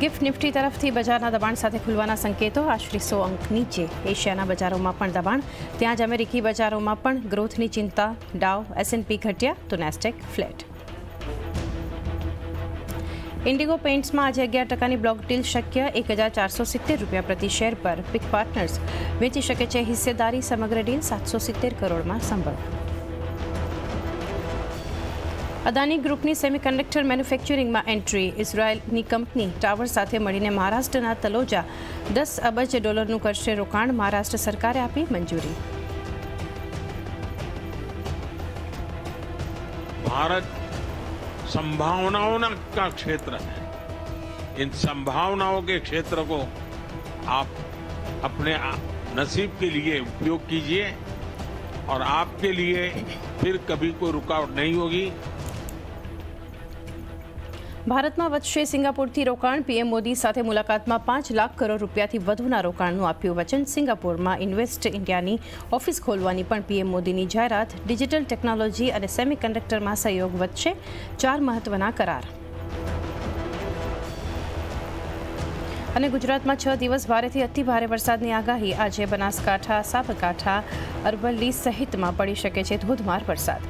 Gift Nifty તરફથી બજારના દબાણ સાથે ખુલવાના સંકેતો, આશરે 100 અંક નીચે. એશિયાના બજારોમાં પણ દબાણ, ત્યાં જ અમેરિકી બજારોમાં પણ ગ્રોથની ચિંતા. ડાઉ, S&P ઘટ્યા તો નેસ્ડેક ફ્લેટ. ઇન્ડિગો પેઇન્ટ્સમાં આજે 11% બ્લોક ડીલ શક્ય, ₹1,470 પ્રતિ શેર પર. પિક પાર્ટનર્સ વેચી શકે છે હિસ્સેદારી, સમગ્ર ડીલ 770 કરોડમાં સંભવ. અદાની ગ્રુપની સેમિકન્ડક્ટર મેન્યુફેક્ચરિંગમાં એન્ટ્રી. ઇઝરાયેલની કંપની ટાવર સાથે મળીને મહારાષ્ટ્રના તલોજા $10 અબજ કરશે રોકાણ. મહારાષ્ટ્ર સરકારે આપી મંજૂરી. भारत संभावनाओं का क्षेत्र है. इन संभावनाओं के क्षेत्र को आप अपने नसीब के लिए उपयोग कीजिए और आपके लिए फिर कभी कोई रुकावट नहीं होगी. ભારતમાં વધશે સિંગાપુરથી રોકાણ. પીએમ મોદી સાથે મુલાકાતમાં ₹5 લાખ કરોડ વધુના રોકાણનું આપ્યું વચન. સિંગાપુરમાં ઇન્વેસ્ટ ઇન્ડિયાની ઓફિસ ખોલવાની પણ પીએમ મોદીની જાહેરાત. ડિજિટલ ટેકનોલોજી અને સેમિકન્ડક્ટરમાં સહયોગ વધશે. 4 મહત્વના કરાર. અને ગુજરાતમાં 6 દિવસ ભારેથી અતિભારે વરસાદની આગાહી. આજે બનાસકાંઠા, સાબરકાંઠા, અરવલ્લી સહિતમાં પડી શકે છે ધોધમાર વરસાદ.